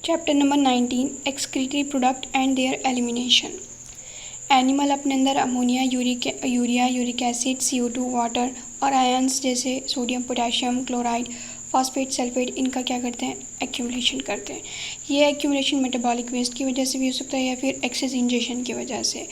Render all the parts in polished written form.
Chapter number 19 excretory product and there elimination. Animal अपने अंदर ammonia, urea, uric acid, CO2, water और ions जैसे sodium, potassium, chloride, phosphate, sulphate, इनका क्या करते हैं, एक्यूमुलेशन करते हैं। ये एक्यूमुलेशन मेटाबॉलिक वेस्ट की वजह से भी हो सकता है या फिर एक्सेस इंजेशन की वजह से।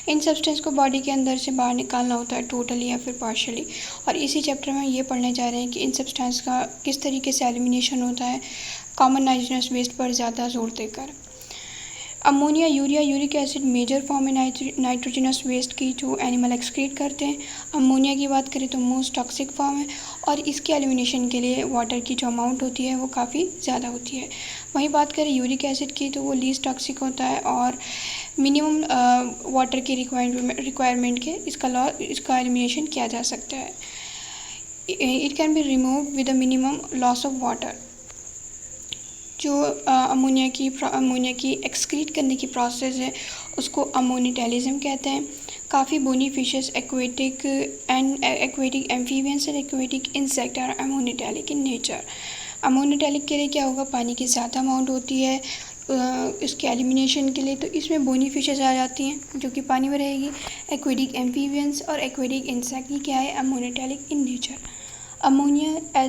इन सब्सटेंस को बॉडी के अंदर से बाहर निकालना होता है टोटली या फिर पार्शली। और इसी चैप्टर में ये पढ़ने जा रहे हैं कि इन सब्सटेंस का किस तरीके से एलिमिनेशन होता है कॉमन नाइट्रोजनस वेस्ट पर ज़्यादा जोर देकर। Ammonia, urea, uric acid major form है नाइट्रोजनस वेस्ट की जो एनिमल एक्सक्रीट करते हैं। अमोनिया की बात करें तो मोस्ट टॉक्सिक फॉर्म है और इसके एलिमिनेशन के लिए वाटर की जो अमाउंट होती है वो काफ़ी ज़्यादा होती है। वहीं बात करें यूरिक एसिड की तो वो लीस्ट टॉक्सिक होता है और मिनिमम वाटर की रिक्वायरमेंट के इसका एलिमिनेशन किया जा सकता है। It can be remove with a minimum loss of water. जो अमोनिया की एक्सक्रीट करने की प्रोसेस है उसको अमोनिटेलिज्म कहते हैं। काफ़ी bony fishes, aquatic amphibians and aquatic insect are ammonotelic in nature. Ammonotelic के लिए क्या होगा, पानी की ज़्यादा अमाउंट होती है इसके एलिमिनेशन के लिए, तो इसमें बोनी फिशेस आ जाती हैं जो कि पानी में रहेगी। एक्वेटिक एम्फीबियंस और एक्वेटिक इंसेक्ट ये क्या है, अमोनिटेलिक इन नेचर। अमोनिया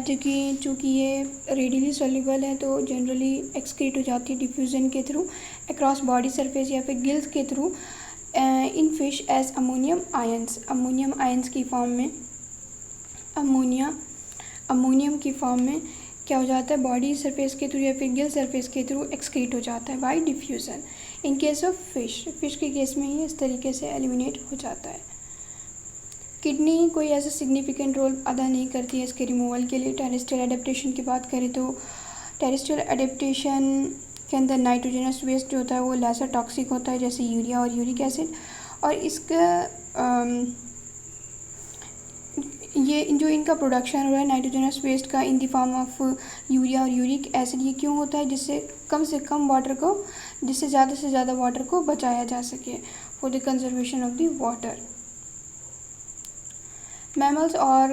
चूँकि ये रेडिली सॉल्युबल है तो जनरली एक्सक्रीट हो जाती है डिफ्यूज़न के थ्रू अक्रॉस बॉडी सरफेस या फिर गिल्स के through in fish as ammonium ions की फॉर्म में। अमोनियम की फॉर्म में क्या हो जाता है, बॉडी सरफेस के थ्रू या फिर गिल सरफेस के थ्रू एक्सक्रीट हो जाता है by diffusion. In case of fish के केस में ये इस तरीके से एलिमिनेट हो जाता है। किडनी कोई ऐसा सिग्निफिकेंट रोल अदा नहीं करती है इसके रिमूवल के लिए। टेरेस्ट्रियल एडेप्टेशन की बात करें तो टेरेस्ट्रियल एडेप्टेशन के अंदर नाइट्रोजनस वेस्ट जो होता है वो लेसर टॉक्सिक होता है जैसे यूरिया और यूरिक एसिड। और इसका ये जो इनका प्रोडक्शन हो रहा है नाइट्रोजनस वेस्ट का in the form of urea और यूरिक एसिड, ये क्यों होता है, जिससे कम से कम वाटर को, जिससे ज़्यादा से ज़्यादा वाटर को बचाया जा सके for the conservation of the water. Mammals और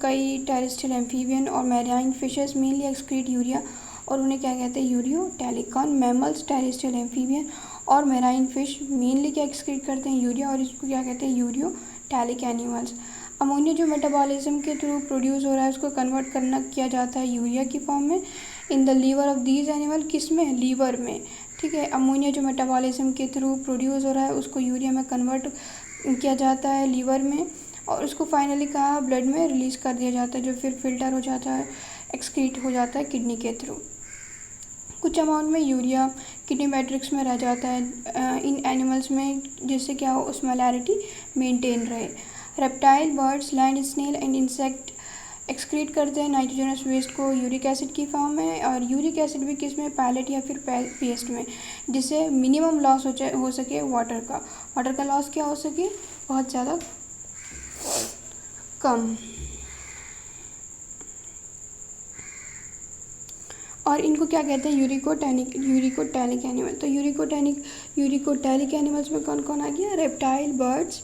कई टेरेस्ट्रियल एम्फीबियन और marine fishes mainly excrete urea और उन्हें क्या कहते हैं, यूरियोटैलिक। कौन, मैमल्स, टेरेस्ट्रियल एम्फीबियन और मैराइन फिश मेनली क्या एक्सक्रीट करते हैं, यूरिया, और इसको क्या कहते हैं, यूरियोटैलिक एनिमल्स। अमोनिया जो मेटाबॉलिज्म के थ्रू प्रोड्यूस हो रहा है उसको कन्वर्ट किया जाता है यूरिया की फॉर्म में in the liver of these animal. किस में, लीवर में, ठीक है। अमोनिया जो मेटाबॉलिज्म के थ्रू प्रोड्यूस हो रहा है उसको यूरिया में कन्वर्ट किया जाता है लीवर में और उसको फाइनली कहाँ, ब्लड में रिलीज़ कर दिया जाता है जो फिर फिल्टर हो जाता है, एक्सक्रीट हो जाता है किडनी के थ्रू। कुछ अमाउंट में यूरिया किडनी मैट्रिक्स में रह जाता है इन एनिमल्स में जिससे क्या हो, osmolarity मेंटेन रहे। Reptile, birds, land snail and insect excrete करते हैं नाइट्रोजनस वेस्ट को यूरिक एसिड की फॉर्म में और यूरिक एसिड भी किस में, पैलेट या फिर पेस्ट में, जिससे मिनिमम लॉस हो सके वाटर का लॉस क्या हो सके, बहुत ज़्यादा कम। और इनको क्या कहते हैं, यूरिकोटैलिक एनिमल। तो यूरिकोटैलिक एनिमल्स में कौन कौन आ गया, reptile, birds,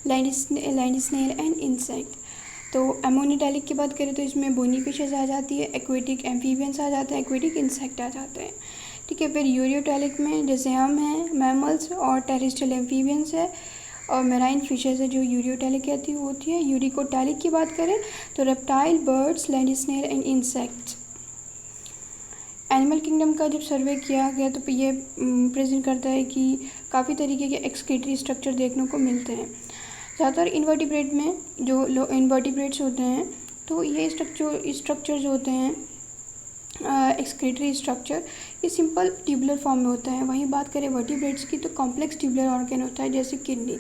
land snail and insect. तो अमोनिटेलिक की बात करें तो इसमें बोनी फिशेस आ जाती है, एक्वेटिक एम्फीबियंस आ जाते हैं, एक्वेटिक इंसेक्ट आ जाते हैं, ठीक है। फिर यूरियोटैलिक में जैसे हम हैं, मैमल्स और टेरेस्ट्रियल एम्फीबियंस है और मेराइन फिशेस है जो यूरियोटैलिक कहती होती है। यूरिकोटैलिक की बात करें तो reptile, birds, land snail and insects. Animal kingdom का जब सर्वे किया गया तो ये प्रेजेंट करता है कि काफ़ी तरीके के एक्सक्रीटरी स्ट्रक्चर देखने को मिलते हैं। ज़्यादातर इन्वर्टिब्रेट में जो इन्वर्टिब्रेट्स होते हैं तो ये स्ट्रक्चर जो होते हैं एक्सक्रीटरी स्ट्रक्चर, ये सिंपल ट्यूबुलर फॉर्म में होता है। वहीं बात करें वर्टिब्रेट्स की तो कॉम्प्लेक्स ट्यूबुलर ऑर्गन होता है जैसे किडनी।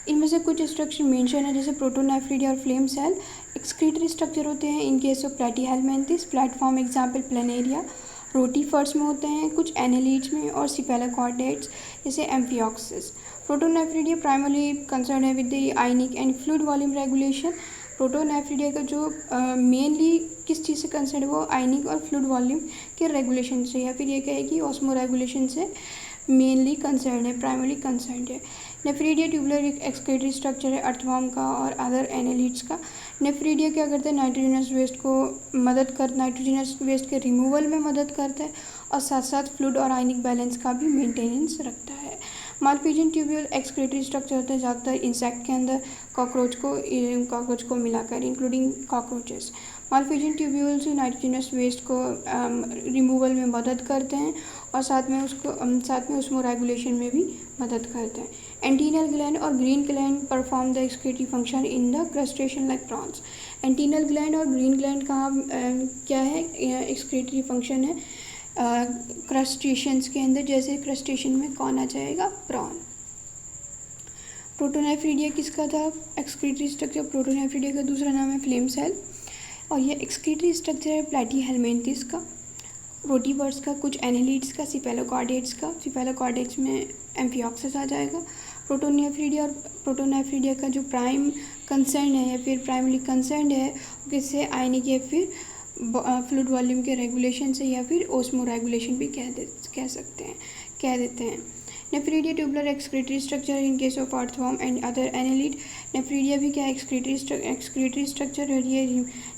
इनमें से कुछ स्ट्रक्चर मेंशन है जैसे प्रोटोनेफ्रिडिया और फ्लेम सेल एक्सक्रीटरी स्ट्रक्चर होते हैं। In case of platyhelminthes, platform example planaria, rotifers में होते हैं, कुछ एनालीड्स में और सिफेलोकॉर्डेट्स जैसे एम्फिऑक्सिस। प्रोटोनेफ्रिडिया प्राइमरली कंसर्न है with the ionic and fluid volume regulation. Protonephridia का जो मेनली किस चीज़ से कंसर्न है, वो आयनिक और फ्लूइड वॉल्यूम के रेगुलेशन से या फिर ये कहे कि ऑस्मो रेगुलेशन से मेनली कंसर्न है, प्राइमरी कंसर्न है। नेफ्रीडिया ट्यूबुलर एक एक्सक्रीटरी स्ट्रक्चर है अर्थवर्म का और अदर एनालिड्स का। नेफ्रीडिया क्या करता है, नाइट्रोजनस वेस्ट के रिमूवल में मदद करता है और साथ साथ फ्लूइड और आयनिक बैलेंस का भी मेंटेनेंस रखता है। मालपीजियन ट्यूब्यूल एक्सक्रीटरी स्ट्रक्चर होता है ज़्यादातर इंसेक्ट के अंदर, कॉकरोच को मिलाकर, including cockroaches. Malpighian tubules nitrogenous waste को रिमूवल में मदद करते हैं और साथ में उसमोरेगुलेशन में भी मदद करते हैं। एंटीनल ग्लैंड और green gland perform the excretory function in the crustacean like prawns. Antennal gland और ग्रीन ग्लैंड का क्या है, एक्सक्रीटरी फंक्शन है क्रस्टेशियंस के अंदर। जैसे क्रस्टेशियन में कौन आ जाएगा, प्रॉन। प्रोटोनेफ्रीडिया किसका था एक्सक्रीटरी स्ट्रक्चर, प्रोटोनेफ्रीडिया का दूसरा नाम है फ्लेम सेल और ये एक्सक्रीटरी स्ट्रक्चर है प्लैटीहेलमिन्थस का, रोटीवर्स का, कुछ एनालिड्स का, सिफेलोकॉर्डेट्स का। सिफेलोकॉर्डेट्स में एम्फिऑक्सिस आ जाएगा। प्रोटोनेफ्रीडिया का जो प्राइम कंसर्न है या फिर प्राइमरी कंसर्न है किससे, आयनिक या फिर फ्लूइड वॉल्यूम के रेगुलेशन से या फिर ओस्मो रेगुलेशन भी कह देते हैं। Nephridia tubular excretory structure in case of earthworm and other annelid. Nephridia भी क्या एक्सक्रीटरी स्ट्रक्चर है, ये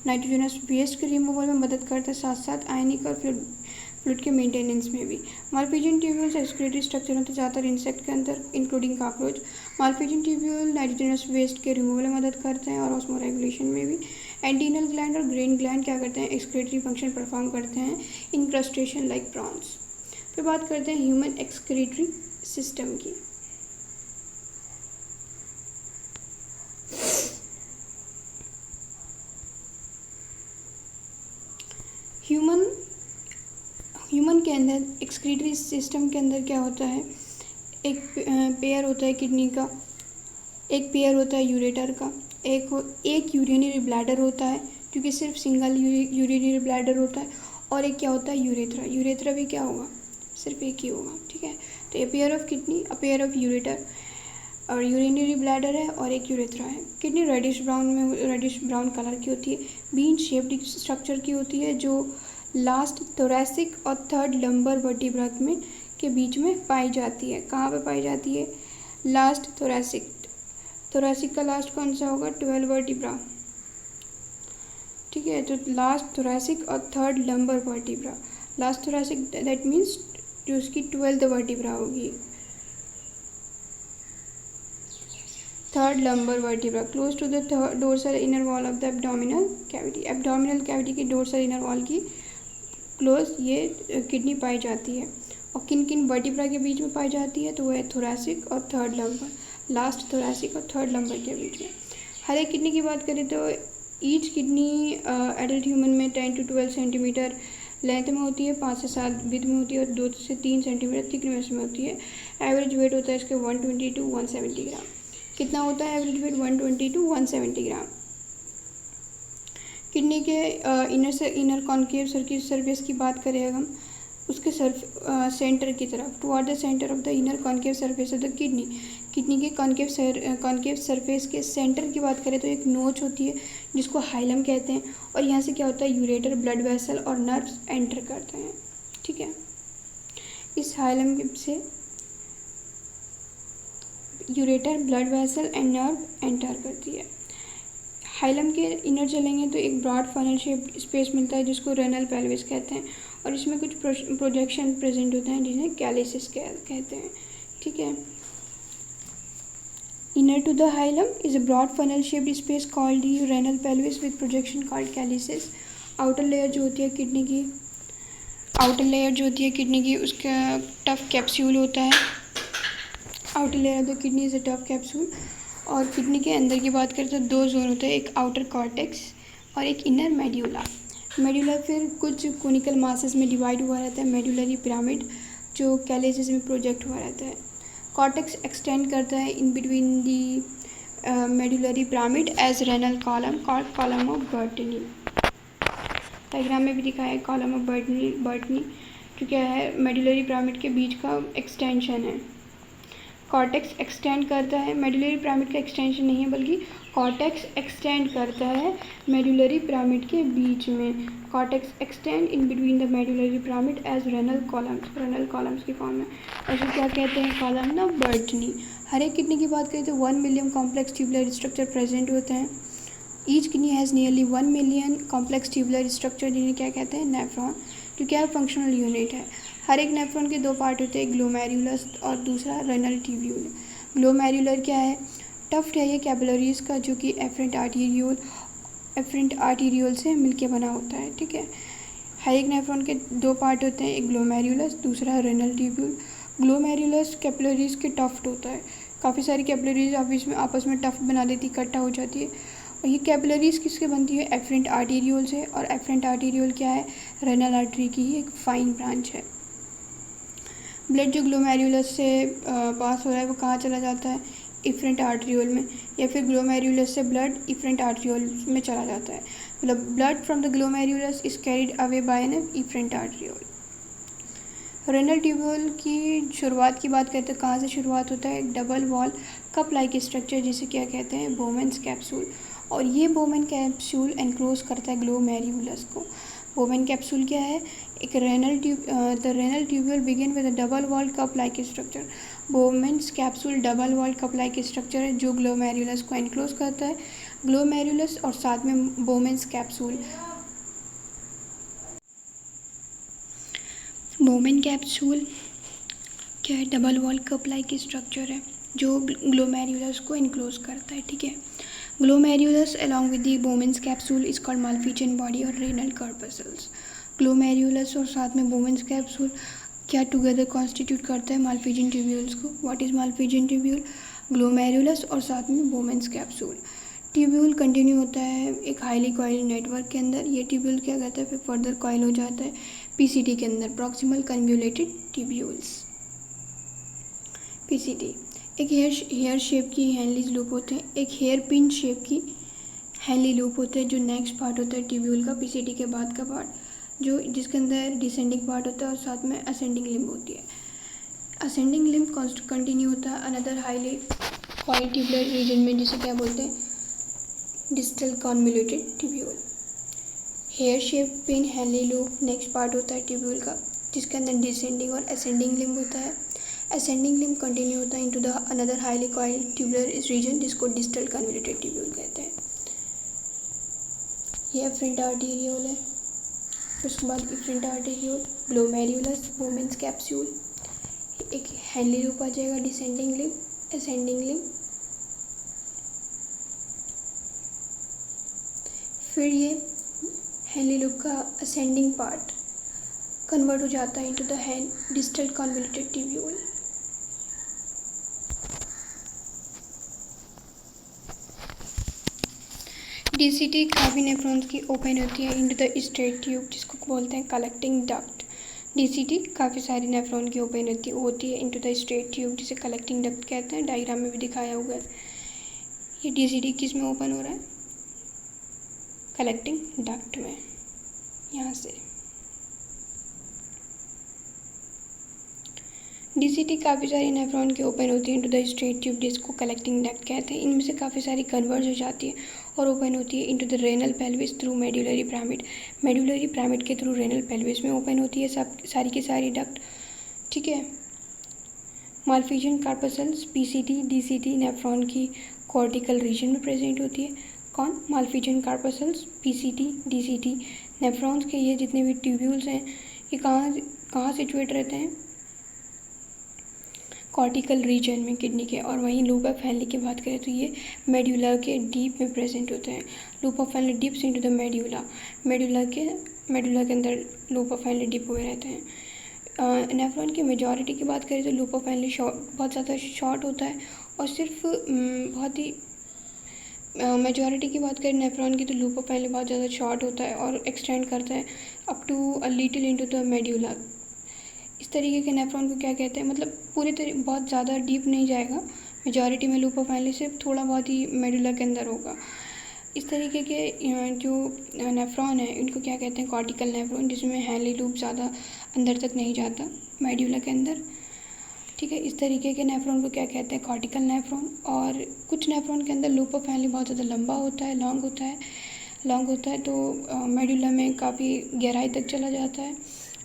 नाइट्रोजनस वेस्ट के रिमूवल में मदद करता है, साथ साथ आयनिक और फ्लूइड के मेंटेनेंस में भी। मालपीजियन ट्यूब्यूल्स एक्सक्रीटरी स्ट्रक्चर होते हैं ज़्यादातर इंसेक्ट के अंदर, including cockroach. Malpighian tubule nitrogenous waste के रिमूवल में मदद करते हैं और ऑस्मो रेगुलेशन में भी। एंटीनल ग्लैंड और ग्रेन ग्लैंड क्या करते हैं, एक्सक्रीटरी फंक्शन परफॉर्म करते हैं इन क्रस्टेशियन लाइक प्रॉन्स। फिर बात करते हैं ह्यूमन एक्सक्रीटरी सिस्टम की। ह्यूमन के अंदर एक्सक्रीटरी सिस्टम के अंदर क्या होता है, एक पेयर होता है किडनी का, एक पेयर होता है यूरेटर का, एक यूरिनरी ब्लैडर होता है क्योंकि सिर्फ सिंगल यूरिनरी ब्लैडर होता है, और एक क्या होता है यूरेथ्रा भी क्या होगा, सिर्फ एक ही होगा, ठीक है। तो a pair of kidney, a pair of ureter और यूरिनरी ब्लैडर है और एक यूरेथ्रा है। किडनी रेडिश ब्राउन कलर की होती है, बीन शेप्ड स्ट्रक्चर की होती है जो लास्ट थोरैसिक और थर्ड लंबर वर्टिब्रा में के बीच में पाई जाती है। कहाँ पे पाई जाती है, लास्ट थोरैसिक का लास्ट कौन सा होगा, 12 वर्टिब्रा, ठीक है। तो लास्ट थोरैसिक और third lumbar vertebra, last thoracic that means जो उसकी 12th वर्टिब्रा होगी, third lumbar vertebra close to the dorsal inner wall of the abdominal cavity की डोर्सल इनर वॉल की क्लोज ये किडनी पाई जाती है। और किन किन वर्टिब्रा के बीच में पाई जाती है, तो वो है थोरैसिक और थर्ड लंबर, लास्ट थोरैसिक और थर्ड लंबर के बीच में। हर एक किडनी की बात करें तो ईच किडनी एडल्ट ह्यूमन में 10 to 12 सेंटीमीटर लेंथ में होती है, 5 से 7 विड्थ में होती है और 2 से 3 सेंटीमीटर थिकनेस में होती है। एवरेज वेट होता है इसके 120 to 170 ग्राम। कितना होता है average weight, 120 to 170 gram. Kidney के इनर कॉन्केव सरफेस की बात करें अगर हम, उसके सेंटर की तरफ, toward the centre of the inner concave surface of the kidney के कॉन्केव सरफेस के सेंटर की बात करें तो एक नोच होती है जिसको हाइलम कहते हैं, और यहाँ से क्या होता है, यूरेटर, ब्लड वेसल और नर्व्स एंटर करते हैं, ठीक है। इस हाइलम से ureter, blood vessel and nerve enter करती है। हाइलम के इनर चलेंगे तो एक ब्रॉड फनल शेप स्पेस मिलता है जिसको रेनल पेल्विस कहते हैं, और इसमें कुछ प्रोजेक्शन प्रेजेंट होते हैं जिन्हें कैलिसिस कहते हैं, ठीक है। Inner to the hilum is a broad funnel shaped space called the renal pelvis with projection called calyces. Outer layer जो होती है किडनी की उसका टफ कैप्सूल होता है। Outer layer of the kidney is a tough capsule. और kidney के अंदर की बात करें तो 2 जोन होते हैं, एक आउटर कॉर्टेक्स और एक इनर मेड्यूला फिर कुछ कोनिकल मासेस में डिवाइड हुआ रहता है, मेड्यूलरी पिरामिड जो कैलिसिस में प्रोजेक्ट हुआ रहता है। कॉर्टेक्स एक्सटेंड करता है in between the medullary pyramid as renal column called column of Bertini. Diagram में भी दिखाया है कॉलम ऑफ बर्टनी जो क्या है, मेड्यूलरी पिरामिड के बीच का एक्सटेंशन है। कॉर्टेक्स एक्सटेंड करता है, मेडुलरी पिरामिड का एक्सटेंशन नहीं है बल्कि कॉर्टेक्स एक्सटेंड करता है मेडुलरी पिरामिड के बीच में। Cortex extend in between the medullary pyramid as renal columns की फॉर्म में। और इसको क्या कहते हैं, कॉलम ना बर्टनी। हर एक किडनी की बात करें तो 1 million complex tubular structure present होते हैं। Each kidney has nearly 1 million complex tubular structure, जिन्हें क्या कहते हैं, नेफ्रॉन, जो क्या फंक्शनल यूनिट है। हर एक नेफ्रॉन के 2 पार्ट होते हैं, ग्लोमेरुलस और दूसरा रेनल ट्यूब्यूल। ग्लोमेरुलर क्या है, टफ्ट है ये कैपिलरीज का, जो कि एफरेंट आर्टीरियोल से मिलके बना होता है। ठीक है, हर एक नेफ्रॉन के 2 पार्ट होते हैं, एक ग्लोमेरुलस, दूसरा रेनल ट्यूब्यूल। ग्लोमेरुलस कैपिलरीज के टफ्ट होता है, काफ़ी सारी कैपिलरीज आपस में टफ्ट बना देती, इकट्ठा हो जाती है। और ये कैपिलरीज किसके बनती है, एफरेंट आर्टीरियोल से। और एफरेंट आर्टीरियोल क्या है, रेनल आर्टरी की ही एक फाइन ब्रांच है। ब्लड जो ग्लोमेरुलस से पास हो रहा है वो कहाँ चला जाता है, इफरेंट आर्टरियोल में, या फिर ग्लोमेरुलस से ब्लड इफरेंट आर्टरियोल में चला जाता है। मतलब blood from the glomerulus is carried away by an efferent arteriole. Renal tubule की शुरुआत की बात करते हैं, कहाँ से शुरुआत होता है, double wall cup like structure, जिसे क्या कहते हैं, बोमेन्स कैप्सूल। और ये बोमेन कैप्सूल एनक्लोज करता है ग्लोमेरुलस को। बोमेन कैप्सूल क्या है, एक the renal tubule begin with a double wall cup like structure. Bowman's capsule double wall cup like structure है जो ग्लोमेरुलस को एनक्लोज करता है। ग्लोमेरुलस और साथ में बोमेन्स कैप्सूल। बोमेन कैप्सूल क्या है, double wall cup like structure है जो ग्लोमेरुलस को एनक्लोज करता है। ठीक है, glomerulus along with the Bowman's capsule is called Malpighian body और रेनल कार्पसल्स। ग्लोमेरुलस और साथ में बोमेन्स कैप्सूल क्या टुगेदर कॉन्स्टिट्यूट करता है, माल्फिजियन ट्यूब्यूल्स को। What is Malpighian tubule, glomerulus और साथ में बोमेन्स कैप्सूल। ट्यूब्यूल कंटिन्यू होता है एक हाईली कॉइल नेटवर्क के अंदर। ये ट्यूब्यूल क्या करता है, फिर फर्दर कॉइल हो जाता है पीसीटी के अंदर, प्रॉक्सिमल कन्वोल्यूटेड ट्यूब्यूल्स, पीसीटी। एक हेयर शेप की हैंडलीज लूप होते हैं, एक हेयर पिन शेप की हैंडली लूप होते हैं जो नेक्स्ट पार्ट होता है ट्यूब्यूल का, पीसीटी के बाद का पार्ट, जो जिसके अंदर डिसेंडिंग पार्ट होता है और साथ में असेंडिंग लिम्ब होती है। असेंडिंग लिम्ब कंटिन्यू होता है another highly coil tubular region में, जिसे क्या बोलते हैं, distal convoluted tubule. Hair shape pin Henle loop next part होता है ट्यूब्यूल का, जिसके अंदर डिसेंडिंग और असेंडिंग लिम्ब होता है। असेंडिंग लिम्ब कंटिन्यू होता है into the another highly coil tubular region, जिसको डिस्टल कन्वोल्यूटेड ट्यूब्यूल कहते हैं। ये एफरेंट आर्टीरियोल है, फिर उसके बाद efferent arteriole, glomerulus, Bowman's capsule, एक हैंडली लूप आ जाएगा, डिसेंडिंग लिम्ब, असेंडिंग लिम्ब, फिर ये हैंडली लूप का असेंडिंग पार्ट कन्वर्ट हो जाता है into the hand distal convoluted tubule. DCT काफ़ी नेफ्रॉन्स की ओपन होती है इनटू द स्ट्रेट ट्यूब, जिसको बोलते हैं कलेक्टिंग डक्ट। डीसीटी काफ़ी सारी नेफ्रॉन की ओपन होती है इनटू द स्ट्रेट ट्यूब, जिसे कलेक्टिंग डक्ट कहते हैं। डायग्राम में भी दिखाया हुआ है। ये डीसीटी किस में ओपन हो रहा है, कलेक्टिंग डक्ट में, यहाँ से। डीसीटी काफ़ी सारी नेफ्रॉन की ओपन होती है इनटू द स्ट्रेट ट्यूब, जिसको कलेक्टिंग डक्ट कहते हैं। इनमें से काफ़ी सारी कन्वर्ज हो जाती है और ओपन होती है into the renal pelvis through medullary pyramid. Medullary pyramid के थ्रू रेनल पेल्विस में ओपन होती है सब सारी की सारी डक्ट। ठीक है, Malpighian corpuscles PCT DCT nephron की कॉर्टिकल रीजन में प्रेजेंट होती है। कौन, Malpighian corpuscles PCT DCT nephrons के ये जितने भी ट्यूब्यूल्स हैं ये कहाँ सिचुएट रहते हैं, कॉर्टिकल रीजन में किडनी के। और वहीं लूप ऑफ हैंडली की बात करें तो ये मेड्यूला के डीप में प्रेजेंट होते हैं। Loop of Henle dips into the medulla, medulla के अंदर लूप ऑफ हैंडली डिप हुए रहते हैं। नेफ्रॉन की मेजॉरिटी की बात करें तो लूप ऑफ हैंडली बहुत ज़्यादा शॉर्ट होता है और सिर्फ बहुत ही मेजॉरिटी की बात करें नेफ्रॉन की तो लूप ऑफ हैंडली बहुत ज़्यादा शॉर्ट होता है और एक्सटेंड करता है up to a little into the medulla. इस तरीके के नेफ्रॉन को क्या कहते हैं, मतलब बहुत ज़्यादा डीप नहीं जाएगा, मेजॉरिटी में लूप ऑफ हैंडली से थोड़ा बहुत ही मेडुला के अंदर होगा। इस तरीके के जो नेफ्रॉन है इनको क्या कहते हैं, कॉर्टिकल नेफ्रॉन, जिसमें हैंडली लूप ज़्यादा अंदर तक नहीं जाता मेडुला के अंदर। ठीक है। इस तरीके के नेफ्रॉन को क्या कहते हैं, कॉर्टिकल नेफ्रॉन। और कुछ नेफ्रॉन के अंदर लूप ऑफ हेनले बहुत ज़्यादा लंबा होता है, लॉन्ग होता है, तो मेडुला में काफ़ी गहराई तक चला जाता है।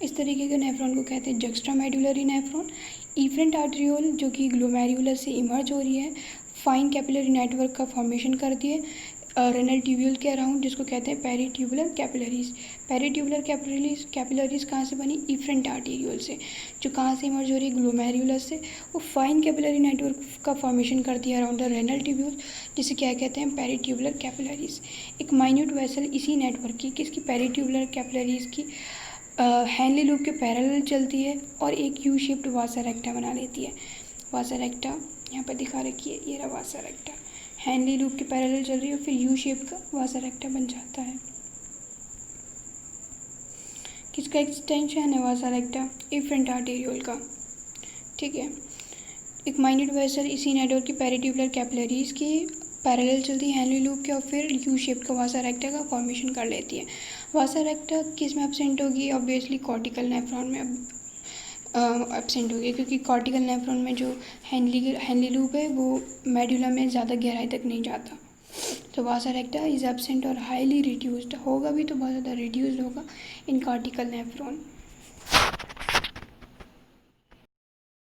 इस तरीके के नेफ्रॉन को कहते हैं juxta medullary nephron. Efferent arteriole जो कि ग्लोमेरुलर से इमर्ज हो रही है, फाइन कैपिलरी नेटवर्क का फॉर्मेशन करती है रेनल ट्यूब्यूल के अराउंड, जिसको कहते हैं पेरीट्यूबुलर कैपिलरीज। पेरीट्यूबुलर कैपिलरीज कहाँ से बनी, इफरेंट आर्टेरियोल से, जो कहाँ से इमर्ज हो रही है, ग्लोमेरुलर से। वो फाइन कैपिलरी नेटवर्क का फॉर्मेशन करती है अराउंड द रेनल ट्यूब्यूल, जिसे क्या कहते हैं, पेरीट्यूबुलर कैपिलरीज। एक माइन्यूट वेसल इसी नेटवर्क की, किसकी, पेरीट्यूबुलर कैपिलरीज की, हेनले लूप के पैरेलल चलती है और एक यू शेप्ड वासा रेक्टा बना लेती है। वासा रेक्टा यहाँ पर दिखा रखी है, ये रहा वासा रेक्टा, हेनले लूप के पैरेलल चल रही है, फिर यू शेप का वासा रेक्टा बन जाता है। किसका एक्सटेंशन है, वासा रेक्टा, इफरेंट आर्टेरियोल का। ठीक है। एक माइन्यूट वेसल इसी नेटवर्क की पेरीट्यूबुलर कैपिलरीज की पैरेलल चलती है हेनले लूप के, और फिर यू शेप का वासा रेक्टा का फॉर्मेशन कर लेती है। वासा रेक्टा किस में एब्सेंट होगी, ऑब्वियसली कॉर्टिकल नेफ्रॉन में एब्सेंट होगी, क्योंकि कॉर्टिकल नेफ्रॉन में जो हेनली लूप है वो मेडुला में ज़्यादा गहराई तक नहीं जाता। तो वासा रेक्टा इज एब्सेंट और हाईली रिड्यूस्ड होगा भी, तो बहुत ज़्यादा रिड्यूस्ड होगा इन कॉर्टिकल नेफ्रॉन।